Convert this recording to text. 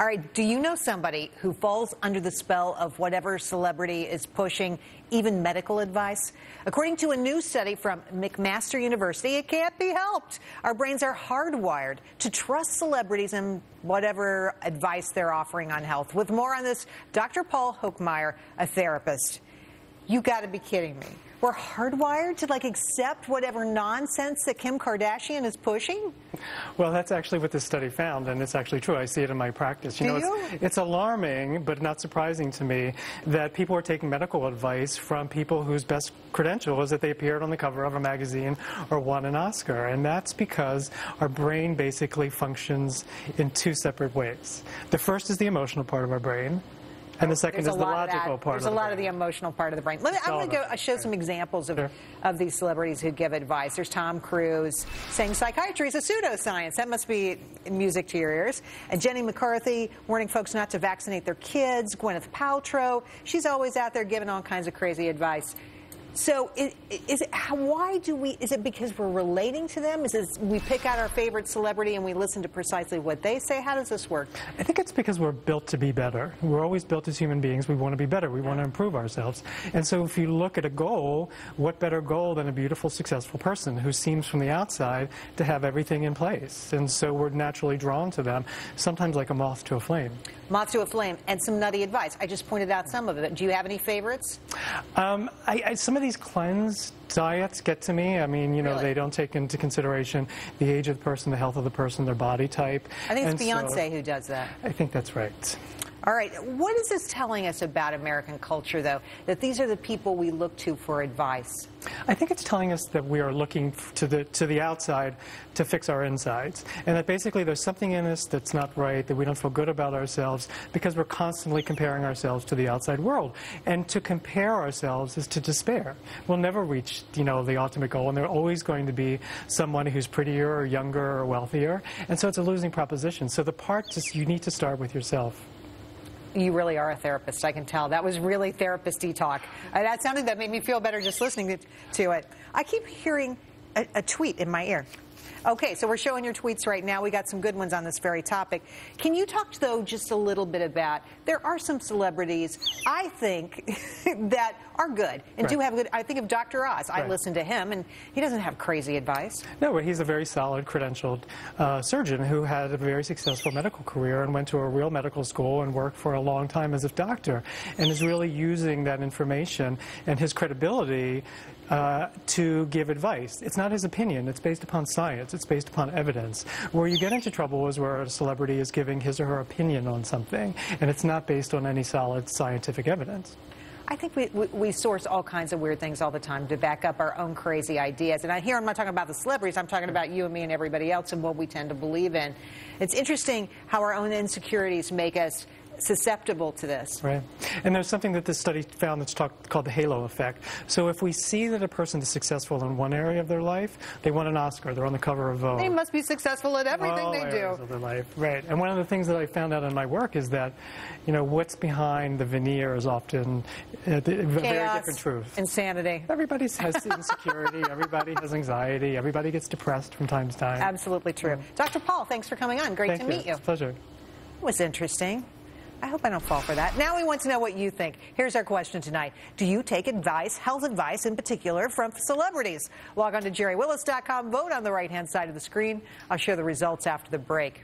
right, do you know somebody who falls under the spell of whatever celebrity is pushing, even medical advice? According to a new study from McMaster University, it can't be helped. Our brains are hardwired to trust celebrities and whatever advice they're offering on health. With more on this, Dr. Paul Hochmeyer, a therapist. You got to be kidding me. We're hardwired to accept whatever nonsense that Kim Kardashian is pushing? Well, that's actually what this study found, and it's actually true. I see it in my practice. It's alarming, but not surprising to me, that people are taking medical advice from people whose best credential is that they appeared on the cover of a magazine or won an Oscar. And that's because our brain basically functions in two separate ways. The first is the emotional part of our brain. And the second is the logical part. There's a lot of the emotional part of the brain. I'm going to go show some examples of these celebrities who give advice. There's Tom Cruise saying psychiatry is a pseudoscience. That must be music to your ears. And Jenny McCarthy warning folks not to vaccinate their kids. Gwyneth Paltrow, she's always out there giving all kinds of crazy advice. So is it because we're relating to them? Is it we pick out our favorite celebrity and we listen to precisely what they say? How does this work? I think it's because we're built to be better. We're always built as human beings. We want to be better. We want to improve ourselves. And so if you look at a goal, what better goal than a beautiful, successful person who seems from the outside to have everything in place? And so we're naturally drawn to them, sometimes like a moth to a flame. Moth to a flame, and some nutty advice. I just pointed out some of it. Do you have any favorites? Some of these cleanse diets get to me. I mean, Really? They don't take into consideration the age of the person, the health of the person, their body type. I think it's Beyonce who does that. I think that's right. All right. What is this telling us about American culture, though, that these are the people we look to for advice? I think it's telling us that we are looking to the outside to fix our insides, and that basically there's something in us that's not right, that we don't feel good about ourselves because we're constantly comparing ourselves to the outside world. And to compare ourselves is to despair. We'll never reach, the ultimate goal, and there's always going to be someone who's prettier or younger or wealthier, and so it's a losing proposition. So the part is you need to start with yourself. You really are a therapist, I can tell. That was really therapist-y talk. That made me feel better just listening to it. I keep hearing a tweet in my ear. Okay, so we're showing your tweets right now. We got some good ones on this very topic. Can you talk, though, just a little bit about, there are some celebrities, I think, that are good and do have good, I think of Dr. Oz. I listen to him, and he doesn't have crazy advice. No, but he's a very solid, credentialed surgeon who had a very successful medical career and went to a real medical school and worked for a long time as a doctor, and is really using that information and his credibility to give advice. It's not his opinion. It's based upon science. It's based upon evidence. Where you get into trouble is where a celebrity is giving his or her opinion on something, and it's not based on any solid scientific evidence. I think we source all kinds of weird things all the time to back up our own crazy ideas. And I'm not talking about the celebrities. I'm talking about you and me and everybody else and what we tend to believe in. It's interesting how our own insecurities make us susceptible to this. Right. And there's something that this study found that's called the halo effect. So if we see that a person is successful in one area of their life, they won an Oscar, they're on the cover of Vogue. They must be successful at everything they do. Of their life. Right. And one of the things that I found out in my work is that, what's behind the veneer is often a very different truth. Insanity. Everybody has insecurity, everybody has anxiety, everybody gets depressed from time to time. Absolutely true. Dr. Paul, thanks for coming on. Great to meet you. It's a pleasure. It was interesting. I hope I don't fall for that. Now we want to know what you think. Here's our question tonight. Do you take advice, health advice in particular, from celebrities? Log on to jerrywillis.com. Vote on the right-hand side of the screen. I'll share the results after the break.